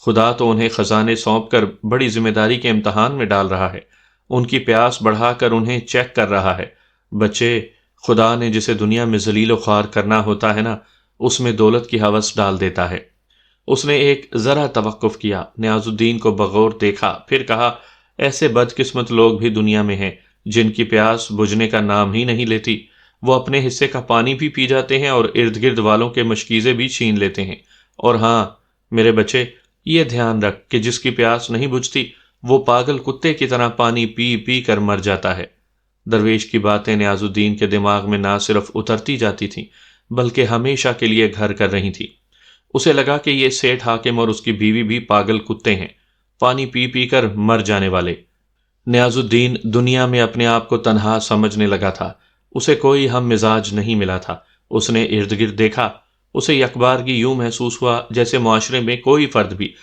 خدا تو انہیں خزانے سونپ کر بڑی ذمہ داری کے امتحان میں ڈال رہا ہے، ان کی پیاس بڑھا کر انہیں چیک کر رہا ہے۔ بچے، خدا نے جسے دنیا میں ذلیل و خوار کرنا ہوتا ہے نا، اس میں دولت کی ہوس ڈال دیتا ہے۔ اس نے ایک ذرا توقف کیا، نیاز الدین کو بغور دیکھا، پھر کہا، ایسے بدقسمت لوگ بھی دنیا میں ہیں جن کی پیاس بجھنے کا نام ہی نہیں لیتی۔ وہ اپنے حصے کا پانی بھی پی جاتے ہیں اور ارد گرد والوں کے مشکیزے بھی چھین لیتے ہیں۔ اور ہاں میرے بچے، یہ دھیان رکھ کہ جس کی پیاس نہیں بجھتی وہ پاگل کتے کی طرح پانی پی پی کر مر جاتا ہے۔ درویش کی باتیں نیاز الدین کے دماغ میں نہ صرف اترتی جاتی تھیں بلکہ ہمیشہ کے لیے گھر کر رہی تھیں۔ اسے لگا کہ یہ سیٹھ حاکم اور اس کی بیوی بھی پاگل کتے ہیں، پانی پی پی کر مر جانے والے۔ نیاز الدین دنیا میں اپنے آپ کو تنہا سمجھنے لگا تھا، اسے کوئی ہم مزاج نہیں ملا تھا۔ اس نے ارد گرد دیکھا، اسے یک بار کی یوں محسوس ہوا جیسے معاشرے میں کوئی فرد بھی